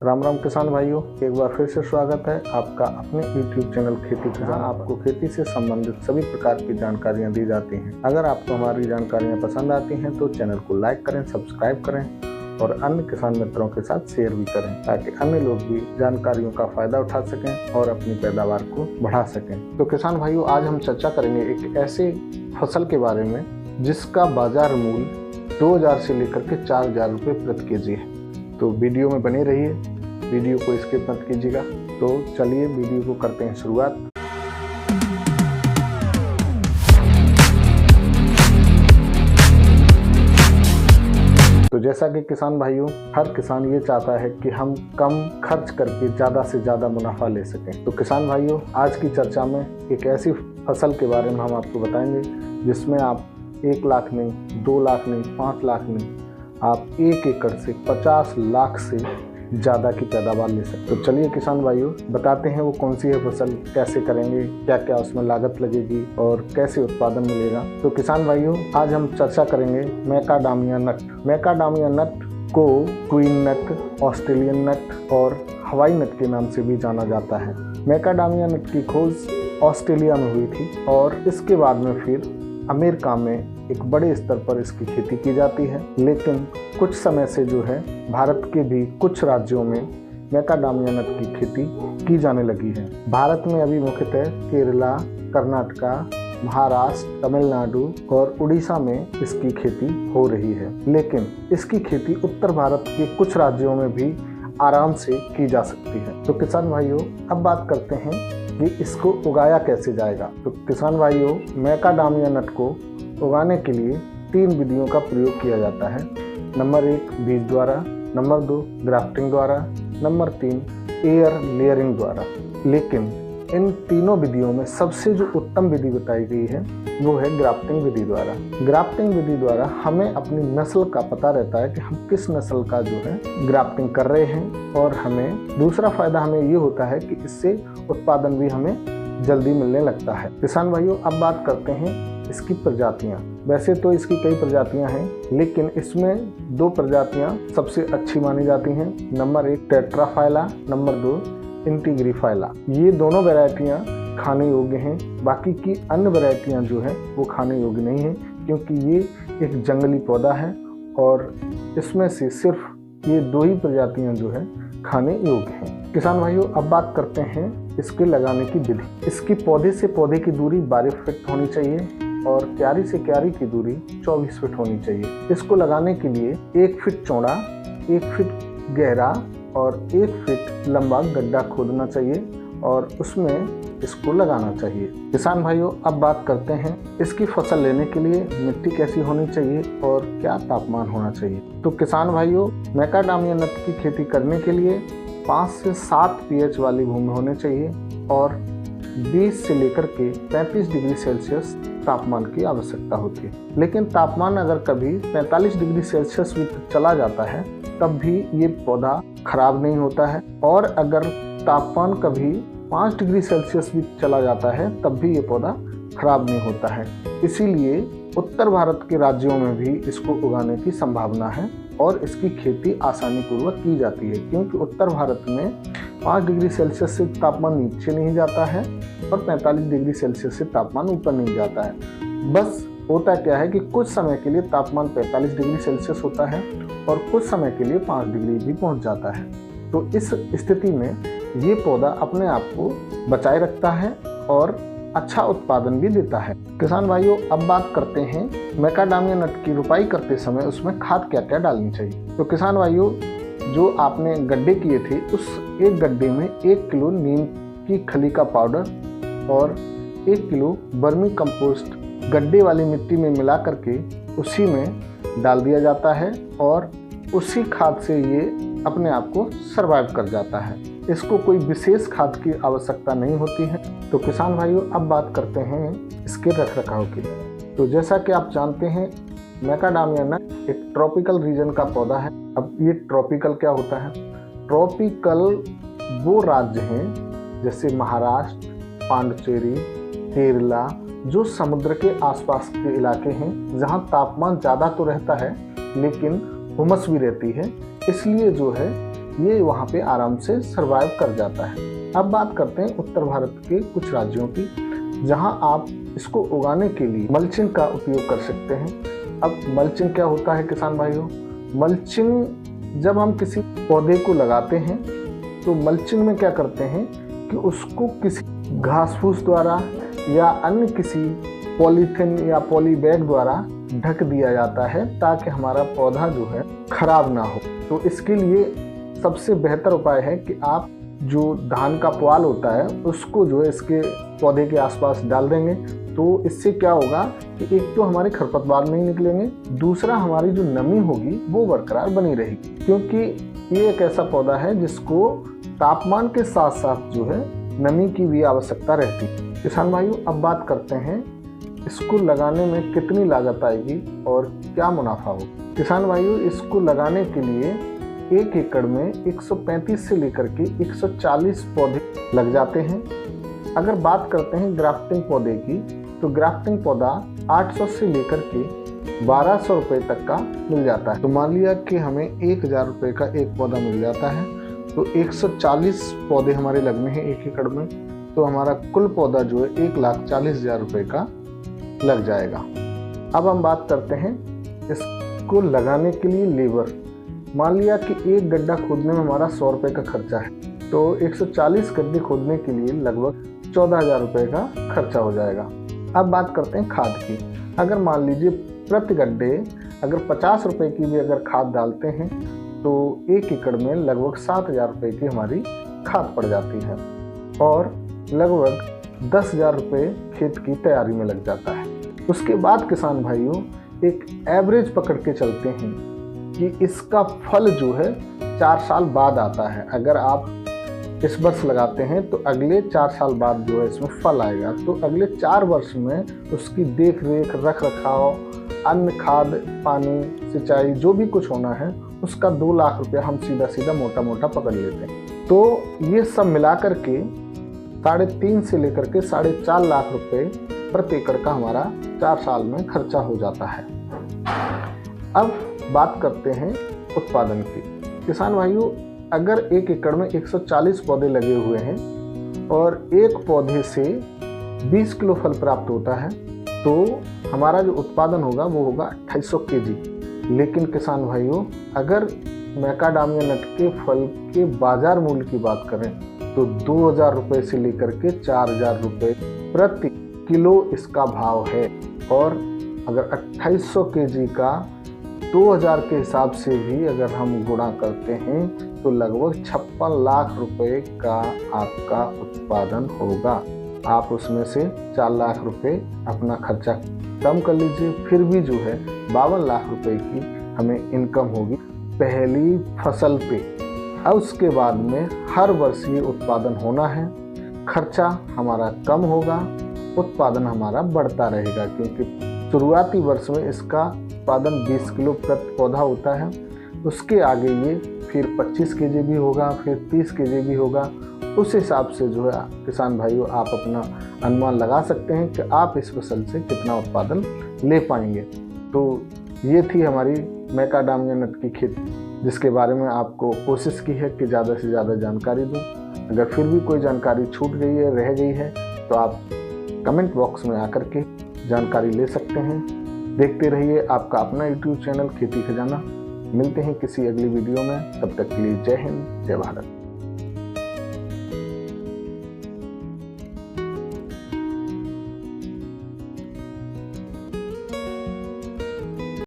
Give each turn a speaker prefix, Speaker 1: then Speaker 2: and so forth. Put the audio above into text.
Speaker 1: राम राम किसान भाइयों, एक बार फिर से स्वागत है आपका अपने YouTube चैनल खेती किसान। जहाँ आपको खेती से संबंधित सभी प्रकार की जानकारियाँ दी जाती हैं। अगर आपको हमारी जानकारियाँ पसंद आती हैं तो चैनल को लाइक करें, सब्सक्राइब करें और अन्य किसान मित्रों के साथ शेयर भी करें, ताकि अन्य लोग भी जानकारियों का फायदा उठा सकें और अपनी पैदावार को बढ़ा सकें। तो किसान भाइयों, आज हम चर्चा करेंगे एक ऐसे फसल के बारे में जिसका बाजार मूल्य 2000 से लेकर के 4000 रुपये प्रति केजी है। तो वीडियो में बने रहिए, वीडियो को स्किप मत कीजिएगा। तो चलिए वीडियो को करते हैं शुरुआत। तो जैसा कि किसान भाइयों, हर किसान ये चाहता है कि हम कम खर्च करके ज़्यादा से ज़्यादा मुनाफा ले सकें। तो किसान भाइयों, आज की चर्चा में एक ऐसी फसल के बारे में हम आपको बताएंगे जिसमें आप 1 लाख नहीं, 2 लाख नहीं, 5 लाख नहीं, आप 1 एकड़ से 50 लाख से ज़्यादा की पैदावार ले सकते। तो चलिए किसान भाइयों, बताते हैं वो कौन सी है फसल, कैसे करेंगे, क्या क्या उसमें लागत लगेगी और कैसे उत्पादन मिलेगा। तो किसान भाइयों, आज हम चर्चा करेंगे मैकाडामिया नट। मैकाडामिया नट को क्वीन नट, ऑस्ट्रेलियन नट और हवाई नट के नाम से भी जाना जाता है। मैकाडामिया नट की खोज ऑस्ट्रेलिया में हुई थी और इसके बाद में फिर अमेरिका में एक बड़े स्तर पर इसकी खेती की जाती है। लेकिन कुछ समय से जो है भारत के भी कुछ राज्यों में मैकाडामिया नट की खेती की जाने लगी है। भारत में अभी मुख्यतः केरला, कर्नाटका, महाराष्ट्र, तमिलनाडु और उड़ीसा में इसकी खेती हो रही है। लेकिन इसकी खेती उत्तर भारत के कुछ राज्यों में भी आराम से की जा सकती है। तो किसान भाइयों, अब बात करते हैं कि इसको उगाया कैसे जाएगा। तो किसान भाइयों, मैकाडामिया नट को उगाने के लिए 3 विधियों का प्रयोग किया जाता है। नंबर 1 बीज द्वारा, नंबर 2 ग्राफ्टिंग द्वारा, नंबर 3 एयर लेयरिंग द्वारा। लेकिन इन तीनों विधियों में सबसे जो उत्तम विधि बताई गई है वो है ग्राफ्टिंग विधि द्वारा। ग्राफ्टिंग विधि द्वारा हमें अपनी नस्ल का पता रहता है कि हम किस नस्ल का जो है ग्राफ्टिंग कर रहे हैं, और हमें दूसरा फायदा हमें ये होता है कि इससे उत्पादन भी हमें जल्दी मिलने लगता है। किसान भाइयों, अब बात करते हैं इसकी प्रजातियां। वैसे तो इसकी कई प्रजातियां हैं, लेकिन इसमें 2 प्रजातियां सबसे अच्छी मानी जाती हैं। Number 1 tetraphylla, number 2 integrifolia. ये दोनों वैरायटियां खाने योग्य हैं। बाकी की अन्य वैरायटियां जो है वो खाने योग्य नहीं है, क्योंकि ये एक जंगली पौधा है और इसमें से सिर्फ ये 2 ही प्रजातियां जो है खाने योग्य हैं। किसान भाइयों, अब बात करते हैं इसके लगाने की विधि। इसकी पौधे से पौधे की दूरी 12 फीट होनी चाहिए और क्यारी से क्यारी की दूरी 24 फीट होनी चाहिए। इसको लगाने के लिए 1 फीट चौड़ा, 1 फीट गहरा और 1 फीट लंबा गड्ढा खोदना चाहिए और उसमें इसको लगाना चाहिए। किसान भाइयों, अब बात करते हैं इसकी फसल लेने के लिए मिट्टी कैसी होनी चाहिए और क्या तापमान होना चाहिए। तो किसान भाइयों, मैकाडामिया नट की खेती करने के लिए 5 से 7 pH वाली भूमि होनी चाहिए और 20 से लेकर के 35 डिग्री सेल्सियस तापमान की आवश्यकता होती है। लेकिन तापमान अगर कभी 45 डिग्री सेल्सियस भी चला जाता है तब भी ये पौधा खराब नहीं होता है, और अगर तापमान कभी 5 डिग्री सेल्सियस भी चला जाता है तब भी ये पौधा खराब नहीं होता है। इसीलिए उत्तर भारत के राज्यों में भी इसको उगाने की संभावना है और इसकी खेती आसानी पूर्वक की जाती है, क्योंकि उत्तर भारत में 5 डिग्री सेल्सियस से तापमान नीचे नहीं जाता है और 45 डिग्री सेल्सियस से तापमान ऊपर नहीं जाता है। बस होता क्या है कि कुछ समय के लिए तापमान 45 डिग्री सेल्सियस होता है और कुछ समय के लिए 5 डिग्री भी पहुंच जाता है। तो इस स्थिति में ये पौधा अपने आप को बचाए रखता है और अच्छा उत्पादन भी देता है। किसान भाइयों, अब बात करते हैं मैकाडामिया नट की रुपाई करते समय उसमें खाद क्या क्या डालनी चाहिए। तो किसान भाइयों, जो आपने गड्ढे किए थे उस एक गड्ढे में 1 किलो नीम की खली का पाउडर और 1 किलो वर्मी कंपोस्ट गड्ढे वाली मिट्टी में मिला करके उसी में डाल दिया जाता है और उसी खाद से ये अपने आप को सरवाइव कर जाता है। इसको कोई विशेष खाद की आवश्यकता नहीं होती है। तो किसान भाइयों, अब बात करते हैं इसके रखरखाव की। तो जैसा कि आप जानते हैं, मैकाडामिया नट एक ट्रॉपिकल रीजन का पौधा है। अब ये ट्रॉपिकल क्या होता है? ट्रॉपिकल वो राज्य हैं जैसे महाराष्ट्र, पांडिचेरी, केरला, जो समुद्र के आसपास के इलाके हैं जहाँ तापमान ज़्यादा तो रहता है लेकिन हुमस भी रहती है। इसलिए जो है ये वहाँ पे आराम से सरवाइव कर जाता है। अब बात करते हैं उत्तर भारत के कुछ राज्यों की, जहाँ आप इसको उगाने के लिए मल्चिंग का उपयोग कर सकते हैं। अब मल्चिंग क्या होता है किसान भाइयों? मल्चिंग जब हम किसी पौधे को लगाते हैं तो मल्चिंग में क्या करते हैं कि उसको किसी घास फूस द्वारा या अन्य किसी पॉलीथिन या पॉली बैग द्वारा ढक दिया जाता है ताकि हमारा पौधा जो है खराब ना हो। तो इसके लिए सबसे बेहतर उपाय है कि आप जो धान का पुआल होता है उसको जो है इसके पौधे के आसपास डाल देंगे। तो इससे क्या होगा कि एक तो हमारे खरपतवार नहीं निकलेंगे, दूसरा हमारी जो नमी होगी वो बरकरार बनी रहेगी, क्योंकि ये एक ऐसा पौधा है जिसको तापमान के साथ साथ जो है नमी की भी आवश्यकता रहती है। किसान भाइयों, अब बात करते हैं इसको लगाने में कितनी लागत आएगी और क्या मुनाफा होगा। किसान भाइयों, इसको लगाने के लिए 1 एकड़ में 135 से लेकर के 140 पौधे लग जाते हैं। अगर बात करते हैं ग्राफ्टिंग पौधे की, तो ग्राफ्टिंग पौधा 800 से लेकर के 1200 रुपये तक का मिल जाता है। तो मान लिया कि हमें 1000 रुपये का एक पौधा मिल जाता है, तो 140 पौधे हमारे लगने हैं 1 एकड़ में, तो हमारा कुल पौधा जो है 1,40,000 रुपये का लग जाएगा। अब हम बात करते हैं इसको लगाने के लिए लेबर। मान लिया कि एक गड्ढा खोदने में हमारा 100 रुपये का खर्चा है, तो 140 गड्ढे खोदने के लिए लगभग 14,000 रुपये का खर्चा हो जाएगा। अब बात करते हैं खाद की। अगर मान लीजिए प्रति गड्ढे अगर 50 रुपये की भी अगर खाद डालते हैं तो 1 एकड़ में लगभग 7,000 रुपये की हमारी खाद पड़ जाती है और लगभग 10,000 रुपये खेत की तैयारी में लग जाता है। उसके बाद किसान भाइयों एक एवरेज पकड़ के चलते हैं कि इसका फल जो है 4 साल बाद आता है। अगर आप इस वर्ष लगाते हैं तो अगले 4 साल बाद जो है इसमें फल आएगा। तो अगले 4 वर्ष में उसकी देख रेख, रख रखाव, अन्न, खाद, पानी, सिंचाई जो भी कुछ होना है उसका 2 लाख रुपया हम सीधा सीधा मोटा मोटा पकड़ लेते हैं। तो ये सब मिलाकर के 3.5 से लेकर के 4.5 लाख रुपए प्रति एकड़ का हमारा 4 साल में खर्चा हो जाता है। अब बात करते हैं उत्पादन की। किसान भाइयों, अगर 1 एकड़ में 140 पौधे लगे हुए हैं और एक पौधे से 20 किलो फल प्राप्त होता है तो हमारा जो उत्पादन होगा वो होगा 2800 केजी। लेकिन किसान भाइयों, अगर मैकाडामिया नट के फल के बाजार मूल्य की बात करें तो 2,000 रुपये से लेकर के 4,000 रुपये प्रति किलो इसका भाव है। और अगर 2800 केजी का 2,000 के हिसाब से भी अगर हम गुणा करते हैं तो लगभग 56 लाख रुपए का आपका उत्पादन होगा। आप उसमें से 4 लाख रुपए अपना खर्चा कम कर लीजिए, फिर भी जो है 52 लाख रुपए की हमें इनकम होगी पहली फसल पे। अब उसके बाद में हर वर्ष ये उत्पादन होना है, खर्चा हमारा कम होगा, उत्पादन हमारा बढ़ता रहेगा, क्योंकि शुरुआती वर्ष में इसका उत्पादन 20 किलो प्रति पौधा होता है। उसके आगे ये फिर 25 केजी भी होगा, फिर 30 केजी भी होगा। उस हिसाब से जो है किसान भाइयों आप अपना अनुमान लगा सकते हैं कि आप इस फसल से कितना उत्पादन ले पाएंगे। तो ये थी हमारी मैकाडामिया नट की खेती, जिसके बारे में आपको कोशिश की है कि ज़्यादा से ज़्यादा जानकारी दूं। अगर फिर भी कोई जानकारी छूट गई है, रह गई है, तो आप कमेंट बॉक्स में आकर के जानकारी ले सकते हैं। देखते रहिए आपका अपना YouTube चैनल खेती खजाना। मिलते हैं किसी अगली वीडियो में, तब तक के लिए जय हिंद, जय भारत।